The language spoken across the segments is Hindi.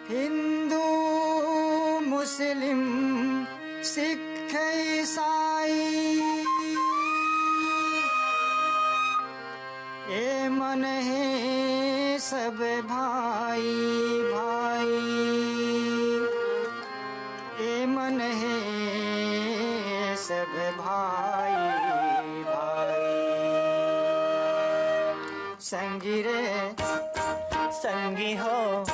हिंदू मुस्लिम सिख ईसाई ये मन है सब भाई भाई, ये मन है सब भाई भाई। संगी रे संगी हो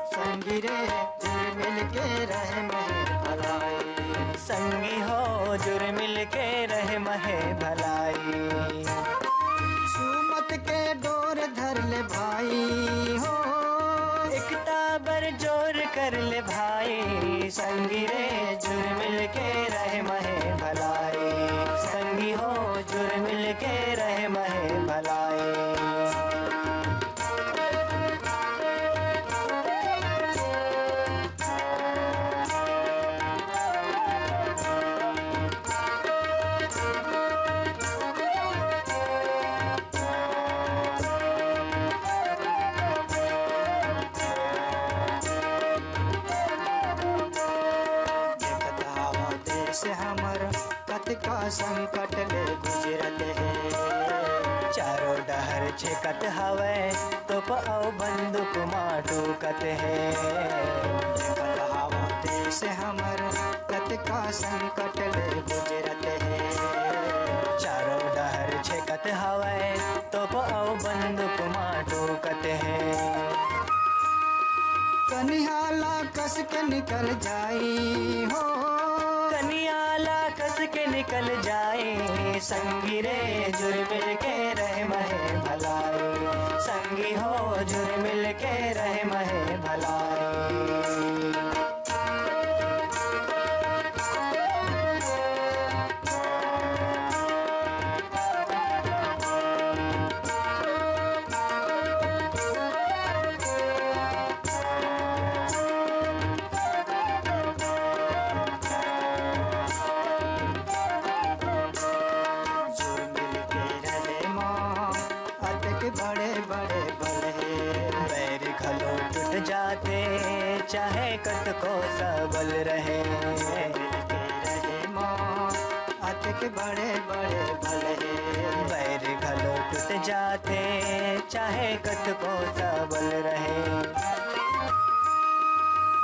संगी रे जुड़ मिल के रहे महे भलाई, संगी हो जुड़ मिल के रहे महे भलाई। सुमत के डोर धर ले भाई हो, एकता बर जोर कर ले भाई। संगी रे जुड़ मिल के रहे महे भलाई, संगी हो जुड़ मिल के रहे महे भलाई। से हमर कत का संकट ले गुजरत है, चारों डहर छेकत हवे तो पाओ बंदूक माटूकत है। से हमर कत का संकट ले गुजरत है, चारों डहर छेकत हवे तो पाओ बंदूक माटूकत है। कनिहाला कस के निकल जाई हो, कनियाला कस के निकल जाए। संगी रे जुड़ मिल के रहे महे भलाई, संगी हो जुड़ मिल के रहे महे भलाई। बड़े बड़े बड़े पैर खलो टूट जाते चाहे कत को सबल रहे। मिलके रहे माँ अतक बड़े बड़े भले, पैर खलो टूट जाते चाहे कत को सबल रहे।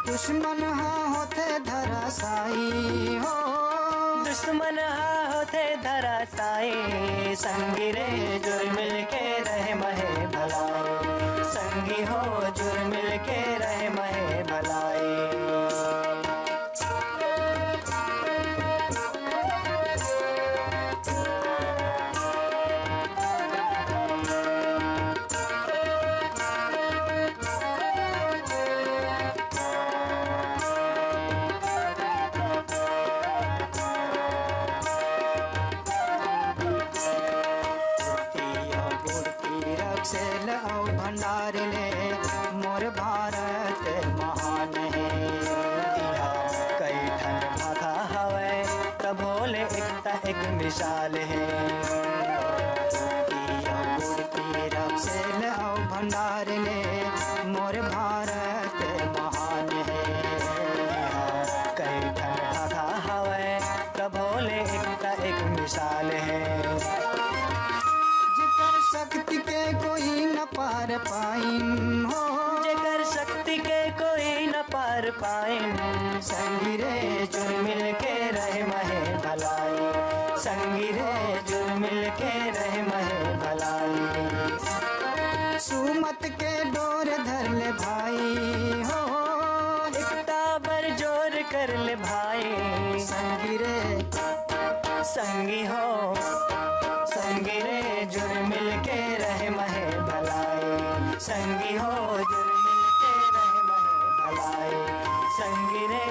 दुश्मन हाँ होते धराशायी हो, दुश्मन हाँ होते धराशायी। संगी रे जुड़ मिल के रहे महे भलाई, संगी हो जुड़ मिल के रहे महे भलाई। भंडार ले मोर भारत महान है, कई ठन भाखा हवे त भोले एकता एक मिसाल है। भंडार ले मोर भारत महान है, कई ठन भाखा हवे त भोले एकता एक मिसाल है। शक्ति के कोई न पार पाइन हो, जेकर शक्ति के कोई न पार पाइन। संगी रे जुड़ मिल के रहे महे भलाई, संगी रे जुड़ मिल के रहे महे भलाई। सुमत के डोर धर ले भाई हो, एकता बर जोर कर ले भाई। संगी रे संगी हो संगी रे जुड़ मिल के रहे महे भलाई, संगी हो जुड़ मिल के रहे महे भलाई। संगी रे